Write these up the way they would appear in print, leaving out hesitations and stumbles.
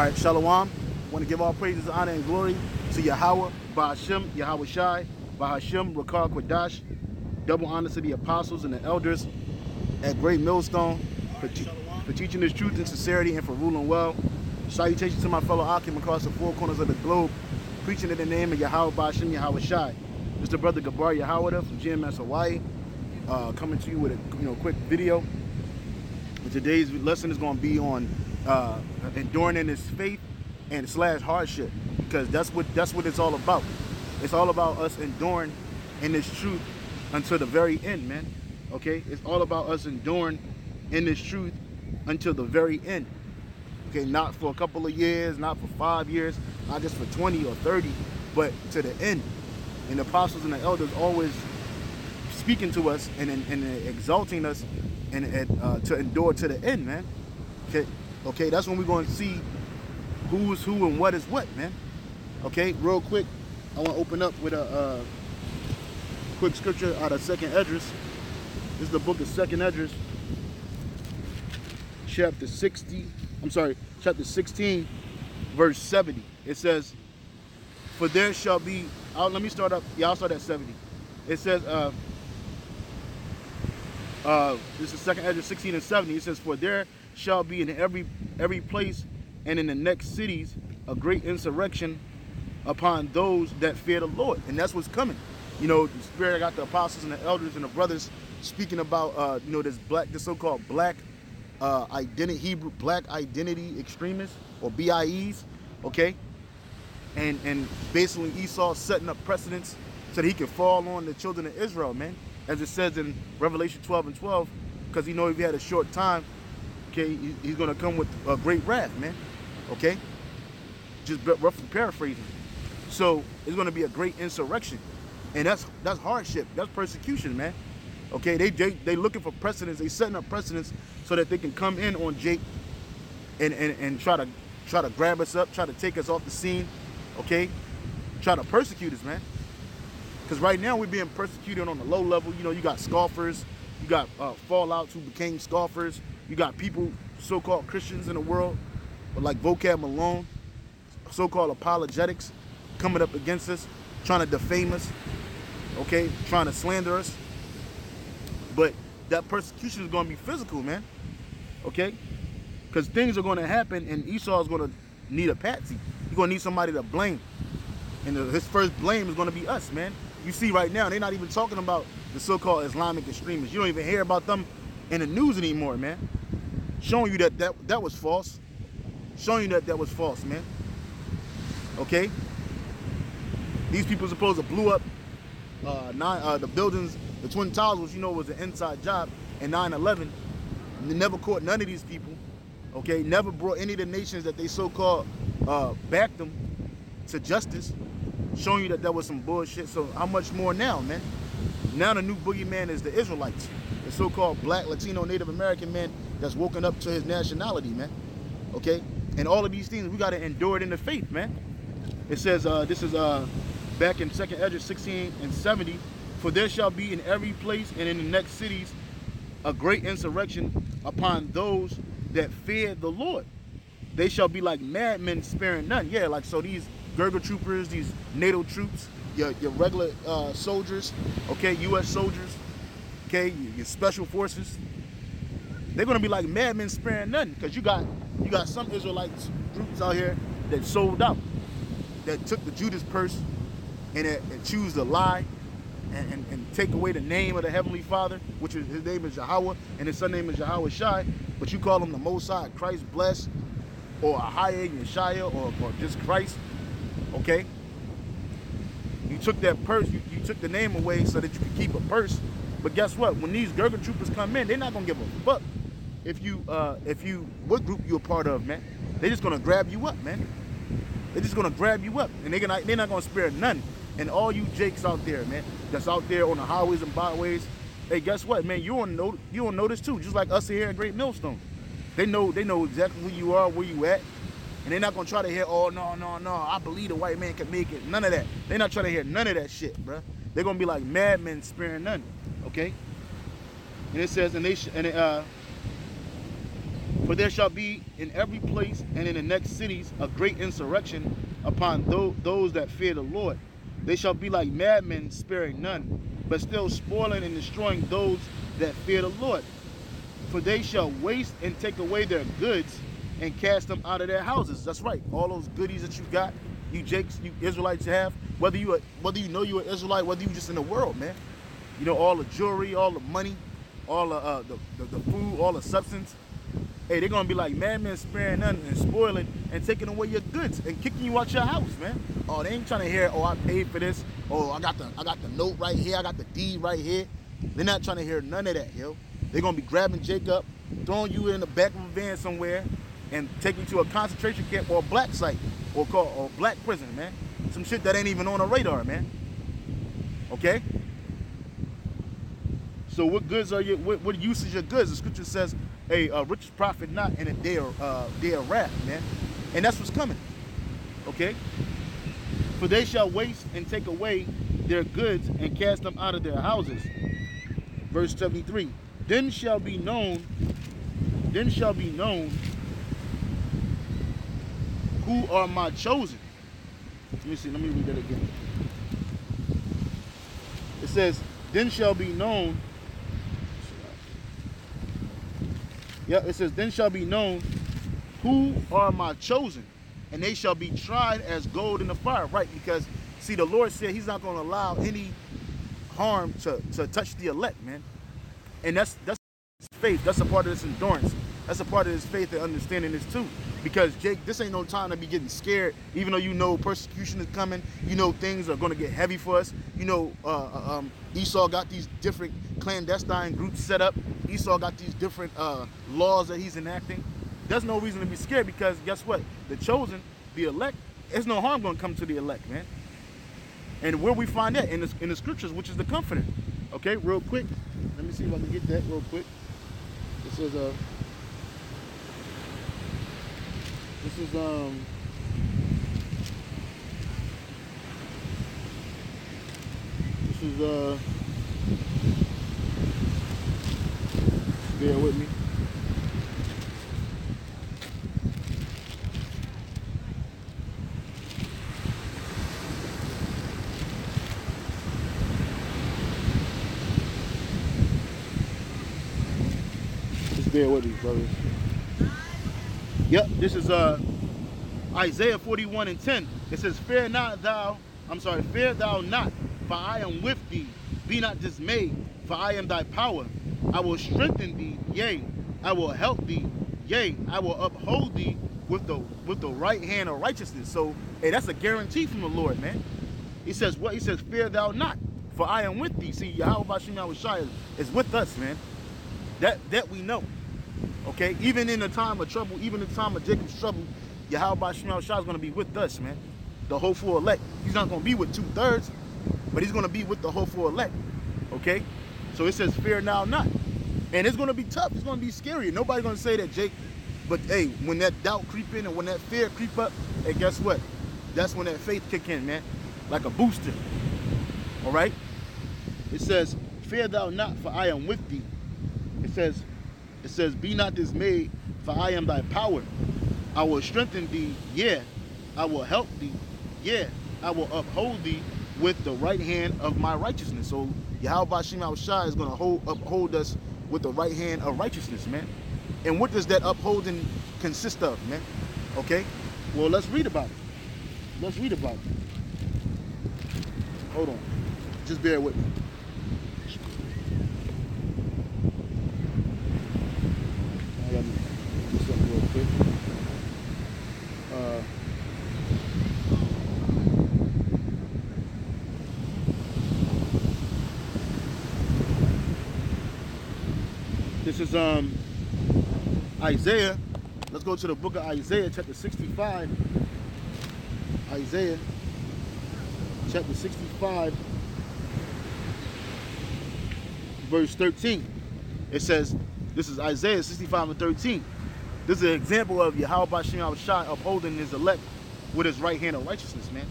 right, Shalom. Want to give all praises, honor, and glory to Yahweh, Ba'ashem, Yahawashai, Bahashem, Rakar Kwadash. Double honor to the apostles and the elders at Great Millstone for teaching this truth in sincerity and for ruling well. Salutations to my fellow Akim across the four corners of the globe, preaching in the name of Yahweh, Ba'ashem, Yahawashai. This is the brother Gabar Yahweh from GMSHAWAII, coming to you with a quick video. And today's lesson is going to be on enduring in this faith and / hardship, because that's what it's all about. It's all about us enduring in this truth until the very end, man. Okay, it's all about us enduring in this truth until the very end. Okay, not for a couple of years, not for 5 years, not just for 20 or 30, but to the end. And the apostles and the elders always speaking to us and exalting us and to endure to the end, man. Okay, that's when we're going to see who's who and what is what, man. Okay, real quick, I want to open up with a quick scripture out of 2nd Esdras. This is the book of 2nd Esdras, chapter 16, verse 70. It says, for there shall be, let me start up, I'll start at 70. It says, this is 2nd Esdras 16 and 70. It says, for there shall be in every place and in the next cities a great insurrection upon those that fear the Lord. And that's what's coming. You know, the Spirit got the apostles and the elders and the brothers speaking about, this so-called black identity, Hebrew black identity extremists, or BIEs, okay? And basically Esau setting up precedents so that he can fall on the children of Israel, man. As it says in Revelation 12 and 12, because he knows if he had a short time, okay, he's going to come with a great wrath, man. Okay? Just roughly paraphrasing. So it's going to be a great insurrection. And that's hardship. That's persecution, man. Okay? They looking for precedents. They setting up precedents so that they can come in on Jake and try to grab us up, try to take us off the scene. Okay? Try to persecute us, man. Because right now we're being persecuted on the low level. You know, you got scoffers. You got fallouts who became scoffers. You got people, so-called Christians in the world, but like Vocab Malone, so-called apologetics, coming up against us, trying to defame us, okay, trying to slander us. But that persecution is going to be physical, man, okay? Because things are going to happen, and Esau is going to need a patsy. He's going to need somebody to blame. And his first blame is going to be us, man. You see right now, they're not even talking about the so-called Islamic extremists. You don't even hear about them in the news anymore, man. Showing you that was false. Showing you that was false, man. Okay? These people supposed to blew up the buildings, the Twin Towers, which was an inside job, in 9/11. They never caught none of these people. Okay? Never brought any of the nations that they so-called backed them to justice. Showing you that was some bullshit. So how much more now, man? Now the new boogeyman is the Israelites. The so-called black, Latino, Native American man that's woken up to his nationality, man. Okay? And all of these things, we got to endure it in the faith, man. It says, this is back in 2nd Esdras 16 and 70, for there shall be in every place and in the next cities a great insurrection upon those that fear the Lord. They shall be like madmen sparing none. Yeah, like, so these Gurgle troopers, these NATO troops, your regular soldiers, okay, U.S. soldiers, okay, your special forces, they're gonna be like madmen sparing nothing, because you got some Israelite groups out here that sold out, that took the Judas purse and choose to lie and take away the name of the Heavenly Father, which is his name is Yahweh and his son name is Yahawashai, but you call him the Most High, Christ blessed, or Ahaya Yeshaya, or just Christ. Okay? You took that purse, you took the name away so that you could keep a purse. But guess what? When these Gurgle troopers come in, they're not gonna give a fuck what group you're a part of, man. They're just gonna grab you up, man. They're just gonna grab you up, and they're not gonna spare none. And all you jakes out there, man, that's out there on the highways and byways, hey, guess what, man? You on notice too, just like us here at Great Millstone. They know exactly who you are, where you at. And they're not going to try to hear, oh, no, I believe the white man can make it. None of that. They're not trying to hear none of that shit, bro. They're going to be like madmen sparing none, okay? And it says, For there shall be in every place and in the next cities a great insurrection upon those that fear the Lord. They shall be like madmen, sparing none, but still spoiling and destroying those that fear the Lord. For they shall waste and take away their goods and cast them out of their houses. That's right. All those goodies that you got, you Jakes, you Israelites have, whether you know you're an Israelite, whether you just in the world, man. You know, all the jewelry, all the money, all the food, all the substance. Hey, they're gonna be like madmen, sparing none and spoiling and taking away your goods and kicking you out your house, man. Oh, they ain't trying to hear, oh, I paid for this. Oh, I got the note right here. I got the deed right here. They're not trying to hear none of that, yo. They're gonna be grabbing Jacob, throwing you in the back of a van somewhere, and taking you to a concentration camp or a black site or black prison, man. Some shit that ain't even on the radar, man. Okay. So what goods are your? What use is your goods? The scripture says, "Hey, riches profit not in a day of wrath, man," and that's what's coming. Okay. For they shall waste and take away their goods and cast them out of their houses. Verse 73. Then shall be known who are my chosen. Let me see. Let me read that again. It says, "Then shall be known." Yeah, it says, "Then shall be known who are my chosen, and they shall be tried as gold in the fire." Right, because see, the Lord said He's not going to allow any harm to touch the elect, man. And that's faith. That's a part of this endurance. That's a part of this faith and understanding this too. Because Jake, this ain't no time to be getting scared. Even though you know persecution is coming, you know things are going to get heavy for us. You know, Esau got these different clandestine groups set up. Esau got these different laws that he's enacting. There's no reason to be scared because guess what? The chosen, the elect, there's no harm going to come to the elect, man. And where we find that in the scriptures, which is the Comforter. Okay, real quick. Let me see if I can get that real quick. This is bear with me. Bear with me, brothers. Yep, this is Isaiah 41:10. It says, fear thou not, for I am with thee. Be not dismayed, for I am thy power. I will strengthen thee, yea, I will help thee, yea, I will uphold thee with the right hand of righteousness. So, hey, that's a guarantee from the Lord, man. He says what? He says, fear thou not, for I am with thee. See, Yahweh GMSHAWAII is with us, man. That we know. Okay, even in the time of trouble, even in the time of Jacob's trouble, Yahweh GMSHAWAII is going to be with us, man. The hopeful elect. He's not going to be with 2/3, but he's going to be with the hopeful elect. Okay, so it says, fear now not. And it's going to be tough. It's going to be scary. Nobody's going to say that, Jake. But hey, when that doubt creep in and when that fear creep up, hey, guess what? That's when that faith kick in, man. Like a booster. All right? It says, fear thou not, for I am with thee. It says, be not dismayed, for I am thy power. I will strengthen thee, yeah, I will help thee, yeah, I will uphold thee with the right hand of my righteousness. So Yahweh GMSHAWAII is going to uphold us with the right hand of righteousness, man. And what does that upholding consist of, man? Okay, well, let's read about it. Let's read about it. Hold on, just bear with me. I gotta do something real quick. This is Isaiah. Let's go to the book of Isaiah, chapter 65. Isaiah, chapter 65, verse 13. It says, this is Isaiah 65:13. This is an example of Yahweh GMSHAWAII upholding his elect with his right hand of righteousness, man.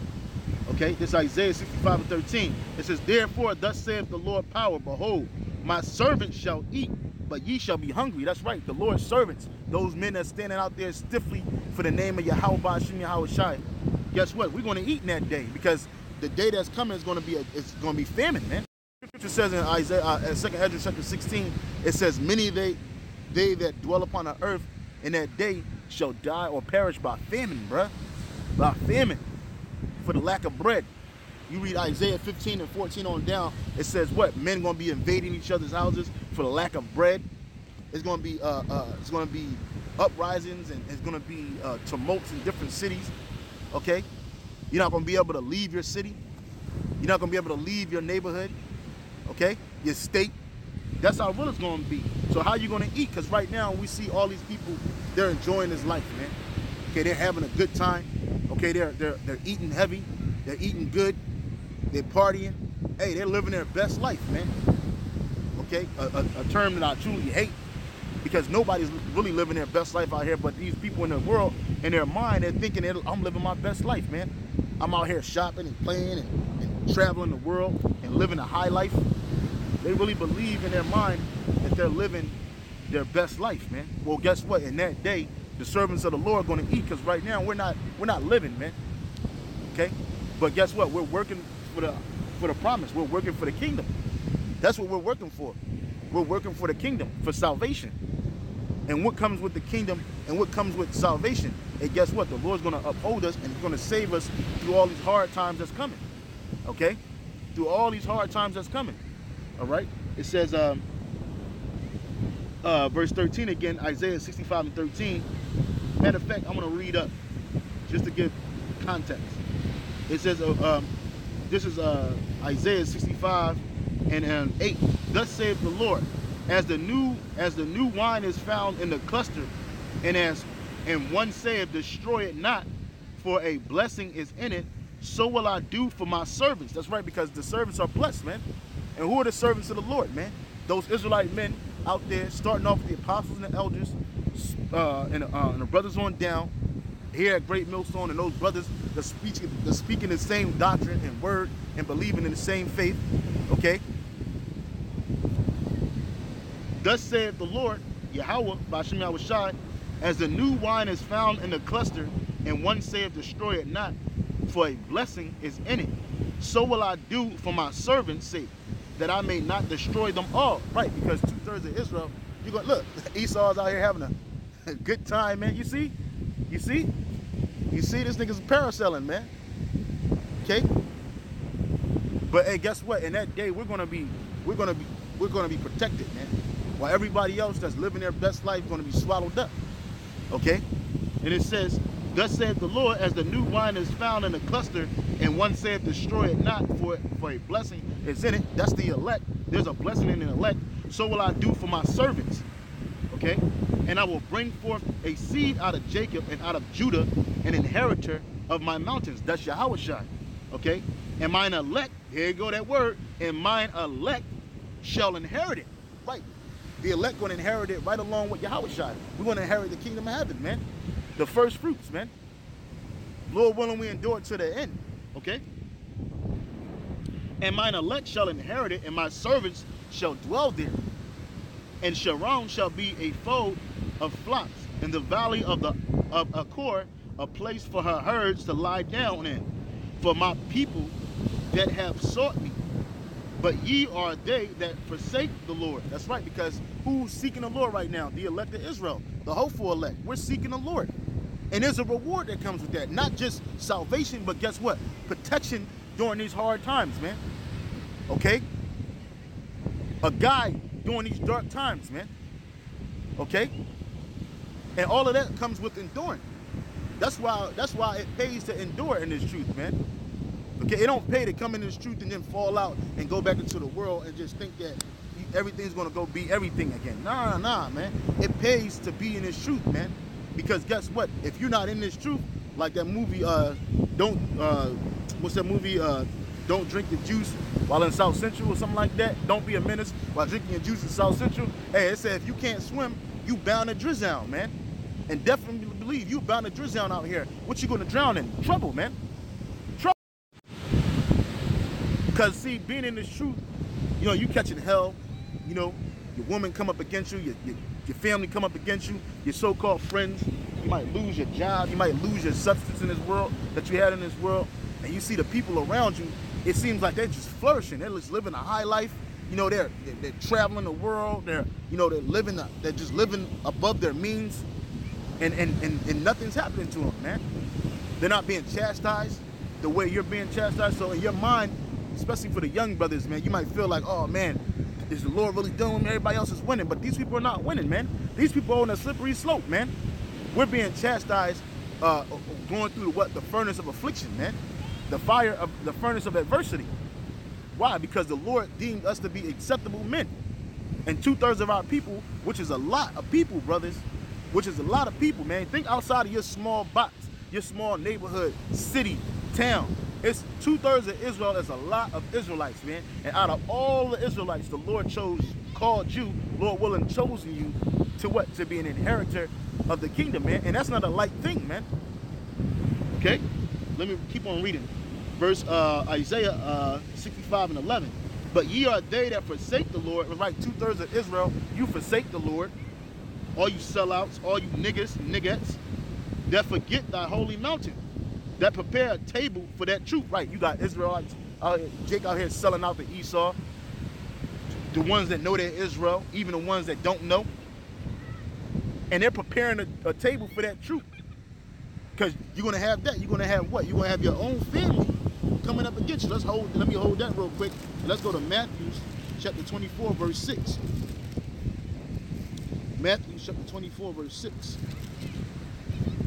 Okay, this is Isaiah 65:13. It says, therefore, thus saith the Lord power, behold, my servant shall eat, but ye shall be hungry. That's right, the Lord's servants, those men that's standing out there stiffly for the name of Yahweh Ba'ashim Yahawashi. Guess what? We're going to eat in that day, because the day that's coming is going to be famine, man. Scripture says in Isaiah, 2 Ezra chapter 16, it says, many they that dwell upon the earth in that day shall die or perish by famine, bruh. By famine, for the lack of bread. You read Isaiah 15 and 14 on down, it says what? Men going to be invading each other's houses for the lack of bread. It's going to be uprisings, and it's going to be tumults in different cities. Okay, you're not going to be able to leave your city. You're not going to be able to leave your neighborhood. Okay, your state. That's how real it's going to be. So how you going to eat? Because right now we see all these people, they're enjoying this life, man. Okay, they're having a good time. Okay, they're eating heavy. They're eating good. They're partying. Hey, they're living their best life, man. Okay, a term that I truly hate, because nobody's really living their best life out here, but these people in the world, in their mind, they're thinking, I'm living my best life, man. I'm out here shopping and playing and traveling the world and living a high life. They really believe in their mind that they're living their best life, man. Well, guess what? In that day, the servants of the Lord are going to eat, because right now we're not living, man. Okay, but guess what? We're working for the promise. We're working for the kingdom. That's what we're working for. We're working for the kingdom, for salvation. And what comes with the kingdom and what comes with salvation? And guess what? The Lord's going to uphold us, and He's going to save us through all these hard times that's coming. Okay, through all these hard times that's coming. All right. It says, verse 13 again, Isaiah 65 and 13. Matter of fact, I'm going to read up just to give context. It says, this is Isaiah 65 and 8. Thus saith the Lord, as the new wine is found in the cluster, and one saith, destroy it not, for a blessing is in it, so will I do for my servants. That's right, because the servants are blessed, man. And who are the servants of the Lord, man? Those Israelite men out there, starting off with the apostles and the elders, and the brothers on down, here at Great Millstone, and those brothers that speaking the same doctrine and word and believing in the same faith. Okay. Thus saith the Lord, Yahweh Ba'ashim Yahawashi, as the new wine is found in the cluster, and one saith, destroy it not, for a blessing is in it. So will I do for my servants' sake, that I may not destroy them all. Right, because 2/3 of Israel, you're going to look, Esau's out here having a good time, man. You see? You see? You see, this nigga's paraselling, man. Okay? But hey, guess what? In that day, we're gonna be protected, man. While everybody else that's living their best life is gonna be swallowed up. Okay? And it says, thus saith the Lord, as the new wine is found in the cluster, and one saith, destroy it not, for a blessing is in it. That's the elect. There's a blessing in the elect. So will I do for my servants. Okay? And I will bring forth a seed out of Jacob and out of Judah, an inheritor of my mountains. That's Yahawashi. Okay? And mine elect, here you go that word, and mine elect shall inherit it. Right. The elect going to inherit it right along with Yahawashi. We're going to inherit the kingdom of heaven, man. The first fruits, man. Lord willing, we endure it to the end. Okay? And mine elect shall inherit it, and my servants shall dwell there. And Sharon shall be a fold of flocks, in the valley of Achor, a place for her herds to lie down in, for my people that have sought me. But ye are they that forsake the Lord. That's right, because who's seeking the Lord right now? The elect of Israel, the hopeful elect. We're seeking the Lord. And there's a reward that comes with that. Not just salvation, but guess what? Protection during these hard times, man. Okay? A guide during these dark times, man. Okay? And all of that comes with enduring. That's why it pays to endure in this truth, man. Okay, it don't pay to come in this truth and then fall out and go back into the world and just think that everything's gonna go be everything again. Nah, man. It pays to be in this truth, man. Because guess what? If you're not in this truth, like that movie, what's that movie? Don't drink the juice while in South Central or something like that. Don't be a menace while drinking your juice in South Central. Hey, it said if you can't swim, you bound to drizzle, man. And definitely believe you bound to drizzle out here. What you gonna drown in? Trouble, man. Trouble. Because see, being in this truth, you know, you catching hell, you know, your woman come up against you, your family come up against you, your so-called friends. You might lose your job. You might lose your substance in this world that you had in this world. And you see the people around you, it seems like they're just flourishing. They're just living a high life. You know, they're traveling the world. They're just living above their means. And nothing's happening to them, man. They're not being chastised the way you're being chastised. So in your mind, especially for the young brothers, man, you might feel like, oh man, is the Lord really doing with me? Everybody else is winning, but these people are not winning, man. These people are on a slippery slope, man. We're being chastised, going through the furnace of affliction, man. The furnace of adversity. Why? Because the Lord deemed us to be acceptable men. And 2/3 of our people, which is a lot of people, brothers, which is a lot of people, man. Think outside of your small box, your small neighborhood, city, town. It's 2/3 of Israel is a lot of Israelites, man. And out of all the Israelites, the Lord called you, Lord willing, chosen you to what? To be an inheritor of the kingdom, man. And that's not a light thing, man. Okay? Let me keep on reading. Verse Isaiah 65 and 11. But ye are they that forsake the Lord. Right, 2/3 of Israel, you forsake the Lord. All you sellouts, all you niggas, niggettes, that forget thy holy mountain, that prepare a table for that truth. Right, you got Israelites out here, Jake out here selling out to Esau. The ones that know they're Israel, even the ones that don't know. And they're preparing a table for that truth. Because you're going to have that. You're going to have what? You're going to have your own family coming up against you. Let me hold that real quick. Let's go to Matthew chapter 24, verse 6. Matthew chapter 24, verse 6.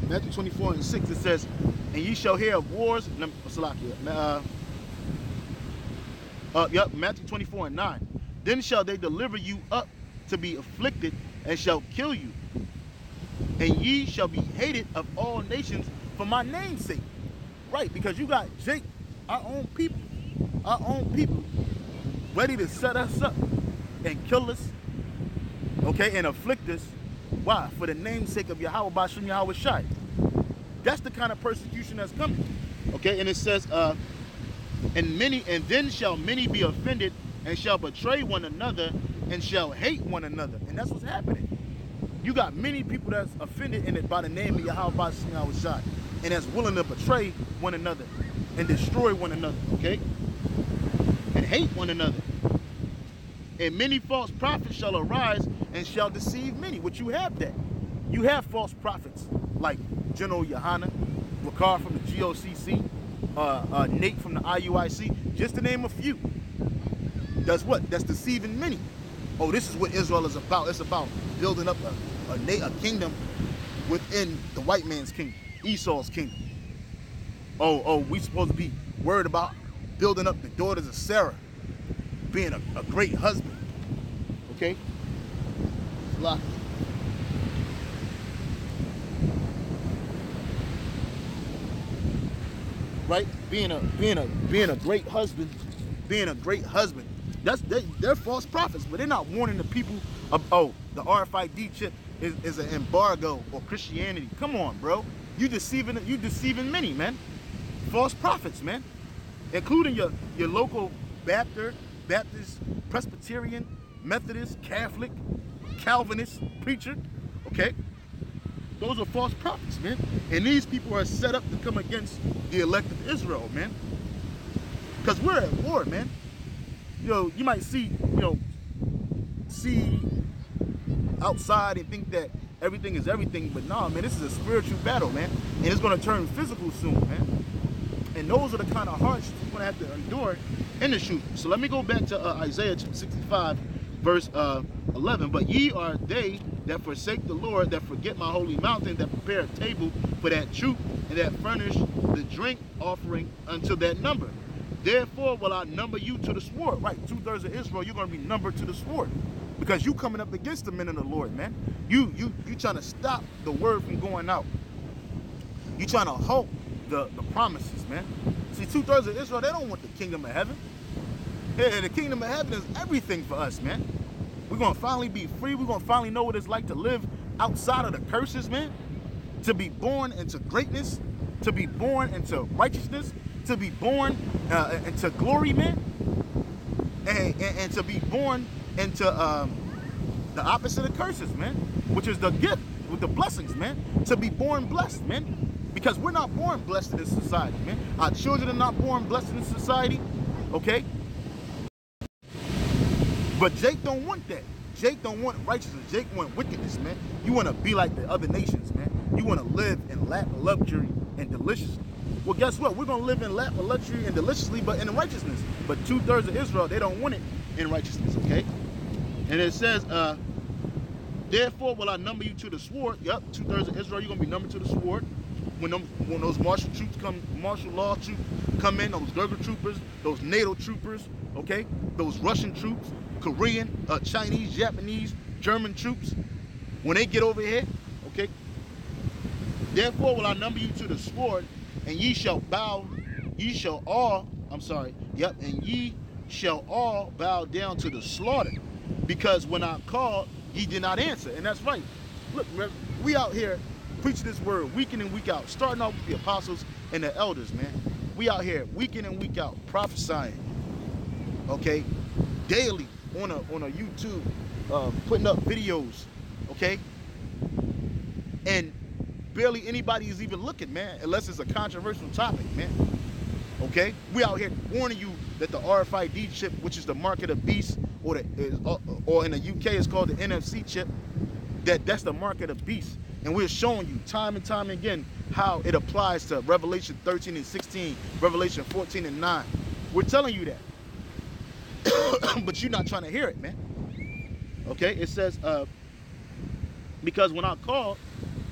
Matthew 24 and 6, it says, and ye shall hear of wars. Matthew 24 and 9. Then shall they deliver you up to be afflicted, and shall kill you. And ye shall be hated of all nations for my name's sake. Right, because you got Jake, our own people, ready to set us up and kill us, okay, and afflict us. Why? For the name's sake of Yahweh Bashim Yahweh Shai. That's the kind of persecution that's coming. Okay, and it says, and then shall many be offended, and shall betray one another, and shall hate one another. And that's what's happening. You got many people that's offended in it by the name of Yahweh Bashim Yahweh Shai, and that's willing to betray one another and destroy one another, okay? And hate one another. And many false prophets shall arise and shall deceive many. Which you have that. You have false prophets like General Yohana, Wakar from the GOCC, Nate from the IUIC, just to name a few. That's what? That's deceiving many. Oh, this is what Israel is about. It's about building up a kingdom within the white man's kingdom, Esau's kingdom. Oh, we supposed to be worried about building up the daughters of Sarah, being a great husband. Okay? Lock. Right? Being a great husband, they're false prophets, but they're not warning the people of, oh, the RFID chip is an embargo or Christianity. Come on, bro. You deceiving many, man. False prophets, man. Including your local Baptist, Presbyterian, Methodist, Catholic, Calvinist preacher. Okay? Those are false prophets, man. And these people are set up to come against the elect of Israel, man. Because we're at war, man. You know, you might see outside and think that everything is everything, but nah, man, this is a spiritual battle, man. And it's going to turn physical soon, man. And those are the kind of hardships we're going to have to endure in the shoot. So let me go back to Isaiah 65, verse 11. But ye are they that forsake the Lord, that forget my holy mountain, that prepare a table for that troop, and that furnish the drink offering unto that number. Therefore will I number you to the sword. Right, 2/3 of Israel, you're going to be numbered to the sword. Because you coming up against the men of the Lord, man. You trying to stop the word from going out. You trying to halt the promises, man. See, 2/3 of Israel, they don't want the kingdom of heaven. Yeah, the kingdom of heaven is everything for us, man. We're going to finally be free. We're going to finally know what it's like to live outside of the curses, man. To be born into greatness. To be born into righteousness. To be born into glory, man. And to be born into The opposite of curses, man, which is the gift with the blessings, man, to be born blessed, man. Because we're not born blessed in this society, man. Our children are not born blessed in this society, okay? But Jake don't want that. Jake don't want righteousness. Jake want wickedness, man. You want to be like the other nations, man. You want to live in lack of luxury and deliciously. Well, guess what? We're going to live in lack of luxury and deliciously, but in righteousness. But 2/3 of Israel, they don't want it in righteousness, okay? And it says, therefore will I number you to the sword. Yep, 2/3 of Israel, you're going to be numbered to the sword. When those martial troops come, martial law troops come in, those Gurkha troopers, those NATO troopers, okay, those Russian troops, Korean, Chinese, Japanese, German troops, when they get over here, okay, therefore will I number you to the sword, and ye shall bow, ye shall all, and ye shall all bow down to the slaughter, because when I called, ye did not answer. And that's right. Look, we out here preaching this word week in and week out, starting off with the apostles and the elders, man. We out here week in and week out prophesying, okay, daily on a YouTube, putting up videos, okay, and barely anybody is even looking, man, unless it's a controversial topic, man. Okay, we out here warning you that the RFID chip, which is the mark of the beast, or in the UK it's called the NFC chip, that's the mark of the beast. And we're showing you time and time again how it applies to Revelation 13 and 16, Revelation 14 and 9. We're telling you that. But you're not trying to hear it, man. Okay, it says, because when I called,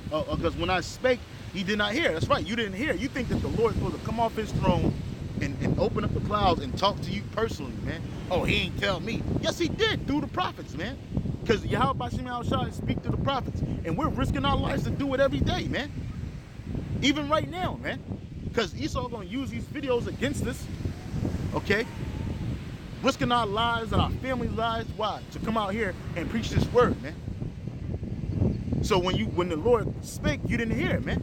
because when I spake, he did not hear. That's right, you didn't hear. You think that the Lord is supposed to come off his throne and open up the clouds and talk to you personally, man. Oh, he ain't tell me. Yes, he did, through the prophets, man. Because Yahweh Bashim Al-Shai speak to the prophets. And we're risking our lives to do it every day, man. Even right now, man. Because Esau going to use these videos against us. Okay? Risking our lives and our family's lives. Why? To come out here and preach this word, man. So when the Lord spake, you didn't hear it, man.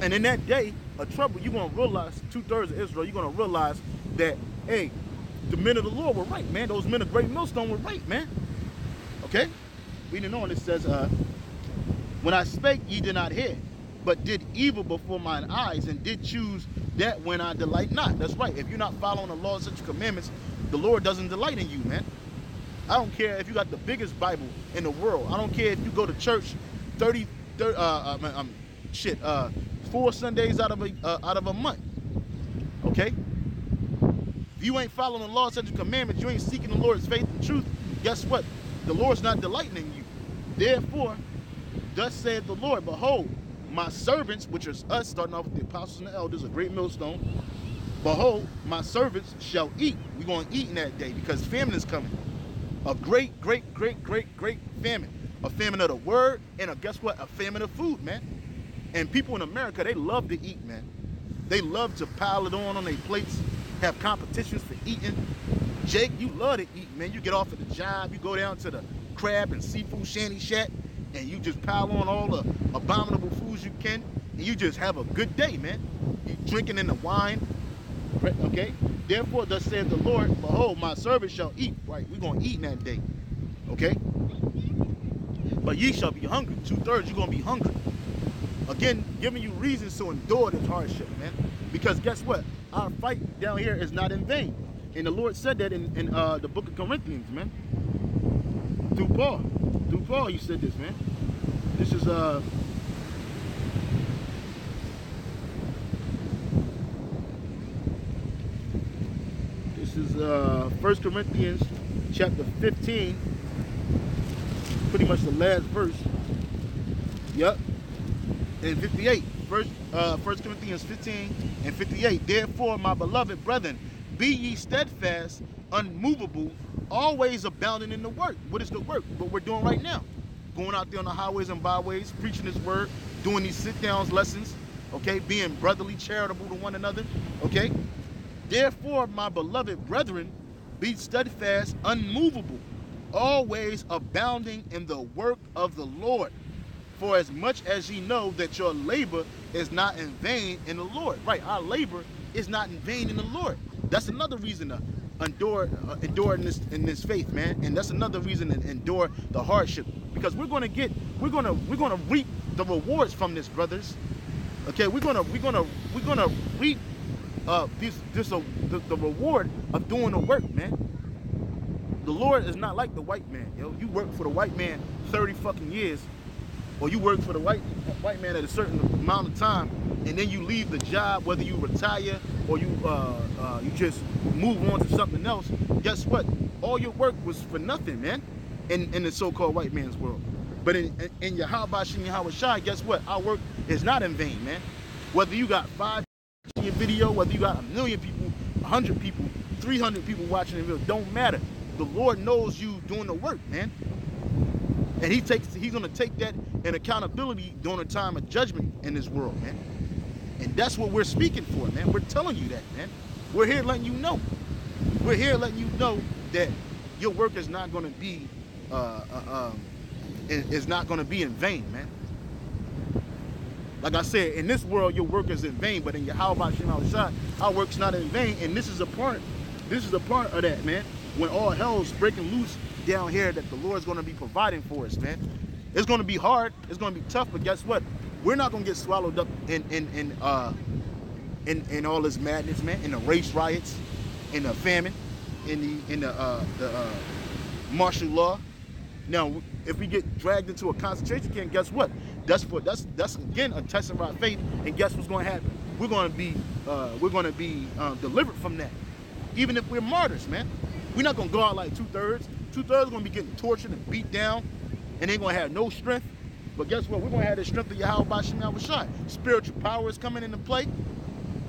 And in that day of trouble, you're going to realize, 2/3 of Israel, you're going to realize that, hey, the men of the Lord were right, man. Those men of Great Millstone were right, man. Okay? Reading on, it says, when I spake, ye did not hear, but did evil before mine eyes, and did choose that when I delight not. That's right. If you're not following the laws and commandments, the Lord doesn't delight in you, man. I don't care if you got the biggest Bible in the world. I don't care if you go to church 4 Sundays out of a month. Okay? If you ain't following the laws and commandments, you ain't seeking the Lord's faith and truth, guess what? The Lord's not delighting in you. Therefore, thus saith the Lord, behold, my servants, which is us, starting off with the apostles and the elders, a great millstone, behold, my servants shall eat. We're going to eat in that day because famine is coming. A great famine. A famine of the word, and guess what? A famine of food, man. And people in America, they love to eat, man. They love to pile it on their plates, have competitions for eating. Jake, you love to eat, man. You get off of the job, you go down to the crab and seafood shanty shack, and you just pile on all the abominable foods you can, and you just have a good day, man. You drinking in the wine, okay? Therefore, thus saith the Lord, behold, my servants shall eat. Right, we're going to eat in that day, okay? But ye shall be hungry. 2/3, you're going to be hungry. Again, giving you reasons to endure this hardship, man. Because guess what? Our fight down here is not in vain. And the Lord said that in the book of Corinthians, man. Through Paul. Through Paul, he said this, man. This is, this is 1 Corinthians chapter 15. Pretty much the last verse. Yep. And 58. 1 Corinthians 15 and 58. Therefore, my beloved brethren, be ye steadfast, unmovable, always abounding in the work. What is the work? What we're doing right now. Going out there on the highways and byways, preaching this word, doing these sit-downs lessons, okay, being brotherly charitable to one another, okay. Therefore, my beloved brethren, be steadfast, unmovable, always abounding in the work of the Lord. For as much as ye know that your labor is not in vain in the Lord. Right, our labor is not in vain in the Lord. That's another reason to endure in this faith, man. And that's another reason to endure the hardship, because we're gonna reap the rewards from this, brothers. Okay, we're gonna reap the reward of doing the work, man. The Lord is not like the white man, yo. You work for the white man 30 fucking years, or you work for the white man at a certain amount of time, and then you leave the job, whether you retire or you just move on to something else. Guess what? All your work was for nothing, man, in the so-called white man's world. But in GMSHAWAII, guess what? Our work is not in vain, man. Whether you got 5 in your video, whether you got 1 million people, 100 people, 300 people watching the video, don't matter. The Lord knows you doing the work, man. And he's gonna take that in accountability during a time of judgment in this world, man. And that's what we're speaking for, man. We're telling you that, man. We're here letting you know. We're here letting you know that your work is not gonna be is not gonna be in vain, man. Like I said, in this world your work is in vain, but in GMSHAWAII, our work's not in vain. And this is a part of that, man. When all hell's breaking loose down here, that the Lord's going to be providing for us, man. It's going to be hard, it's going to be tough, but guess what? We're not going to get swallowed up in all this madness, man. In the race riots, in the famine, in the martial law. Now, if we get dragged into a concentration camp, guess what? That's again a test of our faith. And guess what's going to happen? We're going to be delivered from that, even if we're martyrs, man. We're not going to go out like two-thirds. Two-thirds are going to be getting tortured and beat down, and they're going to have no strength. But guess what? We're going to have the strength of GMSHAWAII. Spiritual power is coming into play,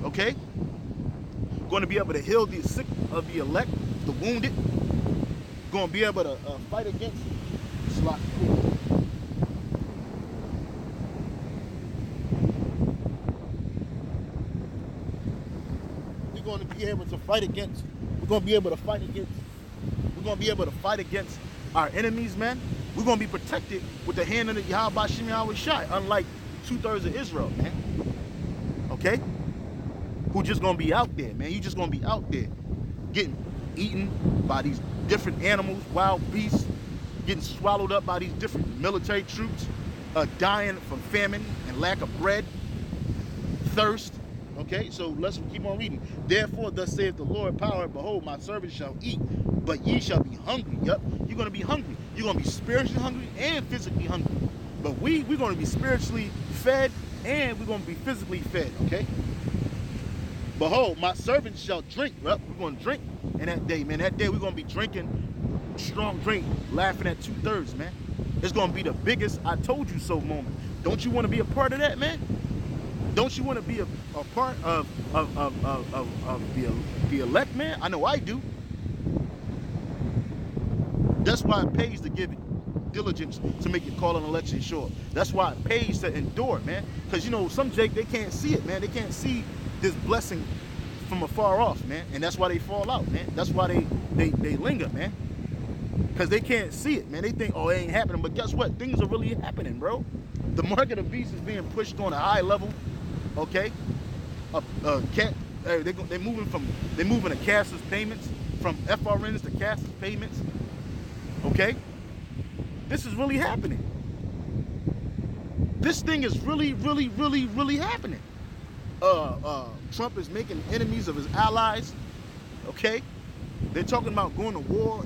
okay? Going to be able to heal the sick of the elect, the wounded. Going to be able to fight against slot. We're going to be able to fight against. We're going to be able to fight against our enemies, man. We're going to be protected with the hand of the GMSHAWAII, unlike 2/3 of Israel, man. Okay? Who just going to be out there, man. You just going to be out there getting eaten by these different animals, wild beasts, getting swallowed up by these different military troops, dying from famine and lack of bread, thirst. Okay, so let's keep on reading. Therefore, thus saith the Lord, power, behold, my servants shall eat, but ye shall be hungry. Yup, you're going to be hungry. You're going to be spiritually hungry and physically hungry. But we're going to be spiritually fed and we're going to be physically fed, okay? Behold, my servants shall drink. Well, we're going to drink in that day, man. That day we're going to be drinking strong drink, laughing at 2/3, man. It's going to be the biggest I told you so moment. Don't you want to be a part of that, man? Don't you want to be a part of the elect, man? I know I do. That's why it pays to give diligence to make your call on election sure. That's why it pays to endure, man. Because, you know, some Jake, they can't see it, man. They can't see this blessing from afar off, man. And that's why they fall out, man. That's why they linger, man. Because they can't see it, man. They think, oh, it ain't happening. But guess what? Things are really happening, bro. The market of beasts is being pushed on a high level. Okay, they're moving to cashless payments, from FRNs to cashless payments. Okay, this is really happening. This thing is really happening. Trump is making enemies of his allies. Okay, they're talking about going to war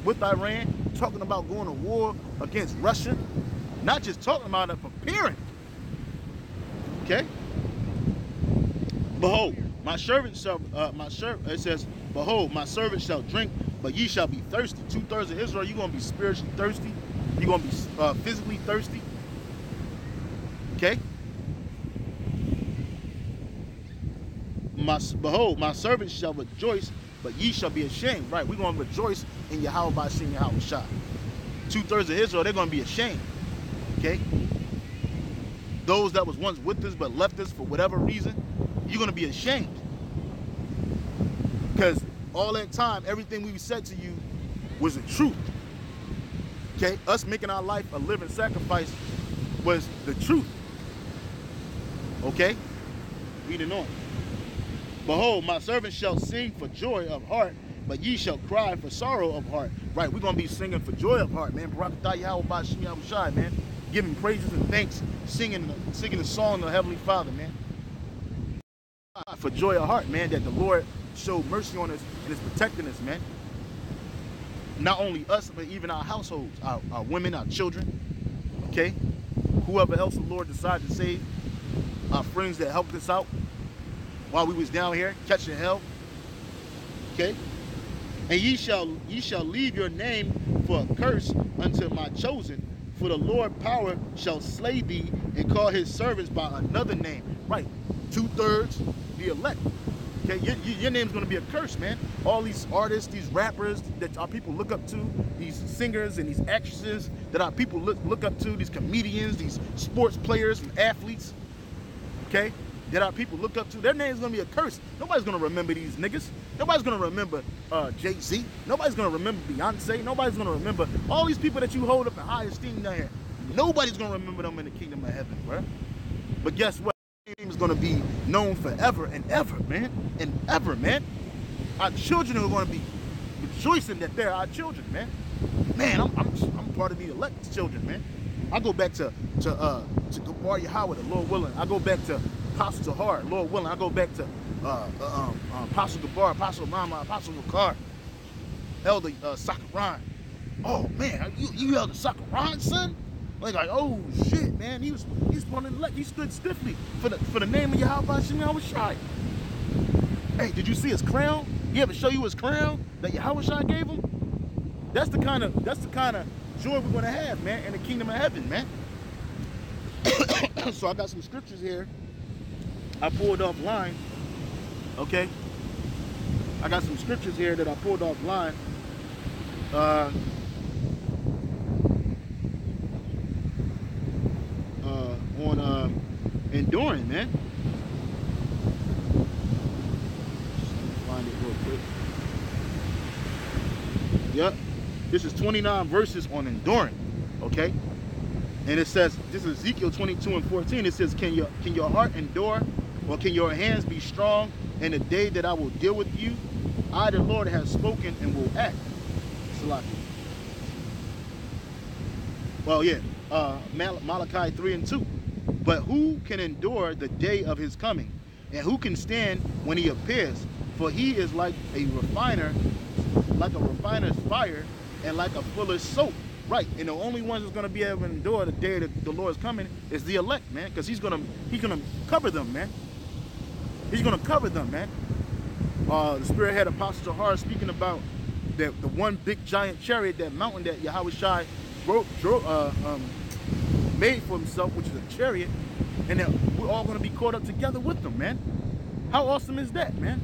with Iran, talking about going to war against Russia. Not just talking about it, preparing. Okay. Behold, my servant shall, it says, behold, my servant shall drink, but ye shall be thirsty. 2/3 of Israel, you're going to be spiritually thirsty. You're going to be physically thirsty. Okay? Behold, my servant shall rejoice, but ye shall be ashamed. Right, we're going to rejoice in GMSHAWAII. 2/3 of Israel, they're going to be ashamed. Okay? Those that was once with us but left us for whatever reason, you're going to be ashamed. Because all that time, everything we said to you was the truth. Okay? Us making our life a living sacrifice was the truth. Okay? Reading on. Behold, my servant shall sing for joy of heart but ye shall cry for sorrow of heart. Right, we're gonna be singing for joy of heart, man. Barakatah Yahweh Ba'Shem Yahushai, man. Giving praises and thanks, singing the song of the Heavenly Father, man. For joy of heart, man, that the Lord showed mercy on us and is protecting us, man. Not only us, but even our households, our women, our children, okay? Whoever else the Lord decided to save, our friends that helped us out while we was down here catching hell, okay? And ye shall leave your name for a curse unto my chosen, for the Lord power shall slay thee and call his servants by another name. Right, 2/3 the elect. Okay, your name's gonna be a curse, man. All these artists, these rappers that our people look up to, these singers and these actresses that our people look up to, these comedians, these sports players and athletes, okay, that our people look up to, their name's gonna be a curse. Nobody's gonna remember these niggas. Nobody's gonna remember Jay-Z. Nobody's gonna remember Beyonce. Nobody's gonna remember all these people that you hold up in high esteem down here. Nobody's gonna remember them in the kingdom of heaven, bro. But guess what? Name is going to be known forever and ever, man, and ever, man. Our children are going to be rejoicing that they're our children, man. Man, I'm part of the elect children, man. I go back to Gabar Yahweh, the Lord willing. I go back to Apostle Tahar, Lord willing. I go back to Apostle Gabar, Apostle Mama, Apostle Wakar, Elder Sakaran. Oh man, you Elder Sakaran, son? Like, oh shit, man, he's one of the elect. He stood stiffly for the name of Yahweh Ba'Shem Yahushai. Hey, did you see his crown? He ever show you his crown that Yahushai gave him? That's the kind of joy we're gonna have, man, in the kingdom of heaven, man. So I got some scriptures here. I pulled offline. Okay. I got some scriptures here that I pulled offline. On enduring, man. Just find it real quick. Yep. This is 29 verses on enduring. Okay. And it says, this is Ezekiel 22:14. It says, can your heart endure, or can your hands be strong in the day that I will deal with you? I, the Lord, have spoken and will act. Salaki. Well, yeah. Malachi 3:2. But who can endure the day of his coming? And who can stand when he appears? For he is like a refiner's fire, and like a fuller's soap. Right. And the only ones that's gonna be able to endure the day that the Lord is coming is the elect, man. Because he's gonna cover them, man. He's gonna cover them, man. The Spirit had Apostle Tahar speaking about the one big giant chariot, that mountain that Yahushai made for himself, which is a chariot, and that we're all going to be caught up together with them, man. How awesome is that, man?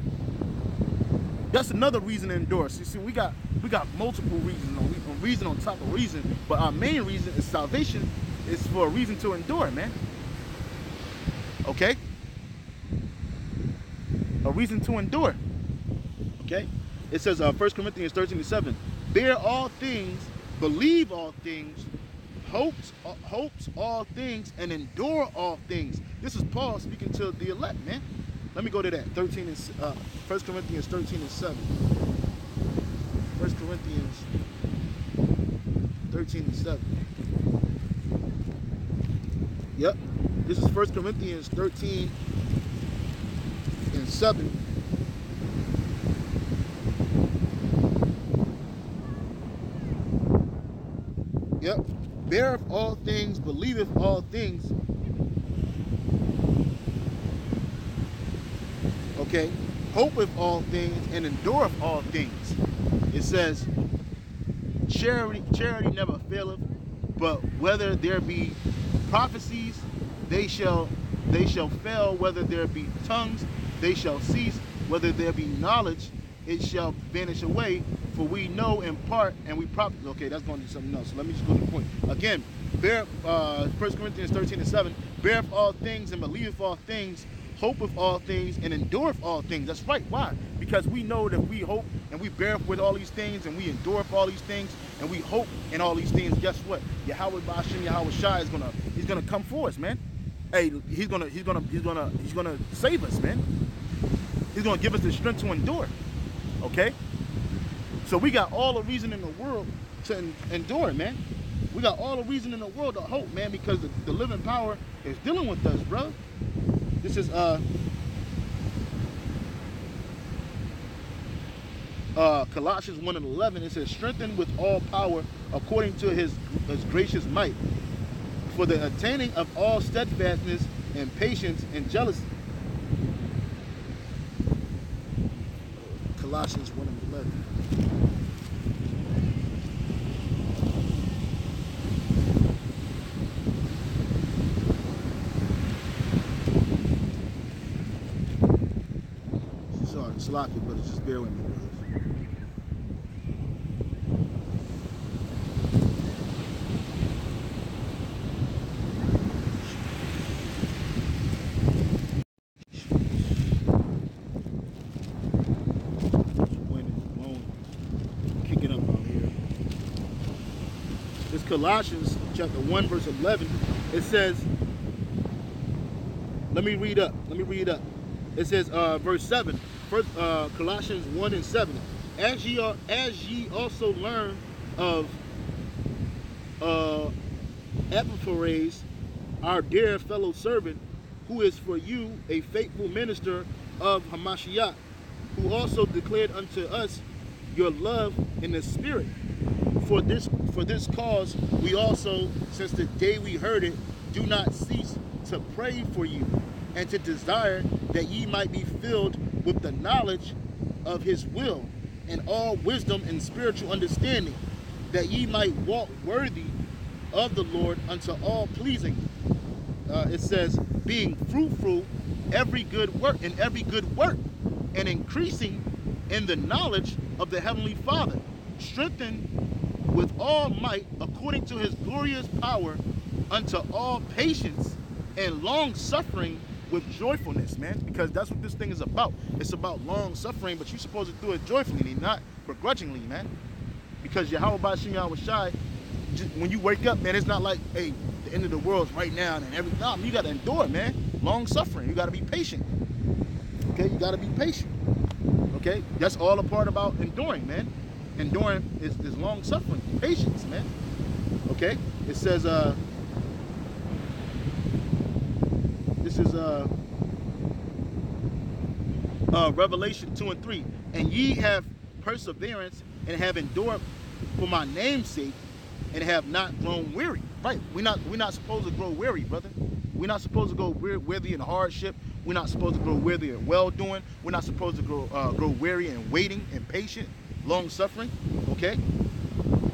That's another reason to endure. See, we got multiple reasons, reason on top of reason, but our main reason is salvation is for a reason to endure, man. Okay? A reason to endure. Okay? It says 1 Corinthians 13:7, bear all things, believe all things, hopes all things, and endure all things. This is Paul speaking to the elect, man. Let me go to that. 1 Corinthians 13:7. 1 Corinthians 13:7. Yep. This is 1 Corinthians 13:7. Yep. Beareth all things, believeth all things. Okay. Hopeth all things, and endureth all things. It says, charity never faileth, but whether there be prophecies, they shall fail. Whether there be tongues, they shall cease. Whether there be knowledge, it shall vanish away. For we know in part, and we probably, okay, that's going to do something else. So let me just go to the point. Again, 1 Corinthians 13:7, beareth all things and believeth all things, hopeth all things, and endureth all things. That's right. Why? Because we know that we hope and we bear with all these things, and we endure all these things, and we hope in all these things. Guess what? Yahweh Ba'Shem Yahushai is gonna come for us, man. Hey, he's gonna save us, man. He's gonna give us the strength to endure. Okay. So we got all the reason in the world to endure, man. We got all the reason in the world to hope, man, because the living power is dealing with us, bro. This is Colossians 1:11. It says, strengthened with all power according to his gracious might, for the attaining of all steadfastness and patience and jealousy. Colossians 1:11. Sorry, sloppy, but just bear with me, brothers. Colossians chapter 1 verse 11, it says, let me read up. It says verse 7, first Colossians 1:7, as ye also learn of Epaphras, our dear fellow servant, who is for you a faithful minister of Hamashiach, who also declared unto us your love in the spirit. For this cause we also, since the day we heard it, do not cease to pray for you, and to desire that ye might be filled with the knowledge of his will, and all wisdom and spiritual understanding, that ye might walk worthy of the Lord unto all pleasing. It says, being fruitful every good work, and increasing in the knowledge of the Heavenly Father, strengthened with all might according to his glorious power, unto all patience and long suffering with joyfulness, man. Because that's what this thing is about. It's about long suffering, but you're supposed to do it joyfully, not begrudgingly, man. Because Yahweh Bashim Yahawashi, when you wake up, man, it's not like, hey, the end of the world's right now and every time. You got to endure, man. Long suffering. You got to be patient. Okay, you got to be patient. Okay, that's all a part about enduring, man. Enduring is long suffering, patience, man. Okay, it says this is Revelation 2:3, and ye have perseverance and have endured for my name's sake, and have not grown weary. Right? We're not supposed to grow weary, brother. We're not supposed to go weary in hardship. We're not supposed to grow weary in well-doing. We're not supposed to grow weary in waiting and patient, long suffering. Okay?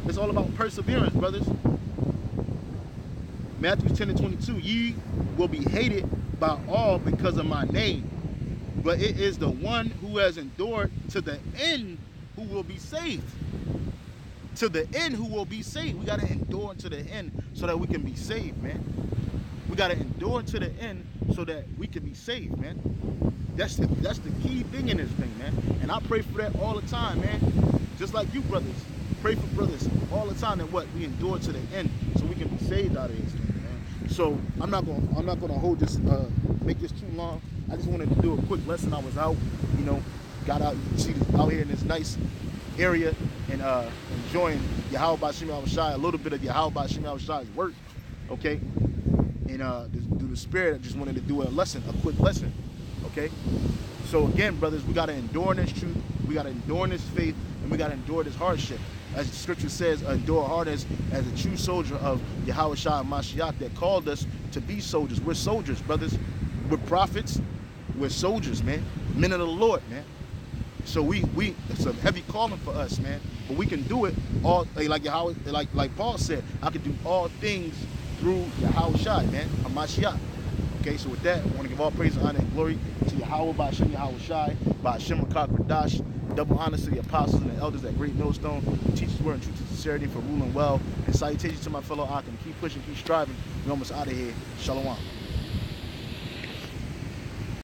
It's all about perseverance, brothers. Matthew 10:22, ye will be hated by all because of my name, but it is the one who has endured to the end who will be saved. To the end who will be saved. We got to endure to the end so that we can be saved, man. We got to endure to the end so that we can be saved, man. That's the key thing in this thing, man. And I pray for that all the time, man. Just like you brothers. Pray for brothers all the time that what? We endure to the end so we can be saved out of this thing, man. So I'm not gonna hold this make this too long. I just wanted to do a quick lesson. I was out, you know, got out, you see this, out here in this nice area and enjoying Yahweh Bashim Yahawashi, a little bit of Yahweh Bashim Yahawashi's work, okay? And through the spirit, I just wanted to do a quick lesson, okay? So again, brothers, we got to endure in this truth, we got to endure in this faith, and we got to endure this hardship. As the scripture says, endure hard as a true soldier of Yahweh Shai Mashiach that called us to be soldiers. We're soldiers, brothers. We're prophets. We're soldiers, man. Men of the Lord, man. So it's a heavy calling for us, man. But we can do it all, like Yahweh, like Paul said, I can do all things through Yahweh Shai, man, Hamashiach. Okay, so with that, I want to give all praise, honor, and glory to Yahweh Bashim Yahweh Shai, Bashim Rakakradash. Double honors to the apostles and the elders at Great Millstone, who teach his word in truth and sincerity for ruling well. And salutations to my fellow Akim. Keep pushing, keep striving. We're almost out of here. Shalom.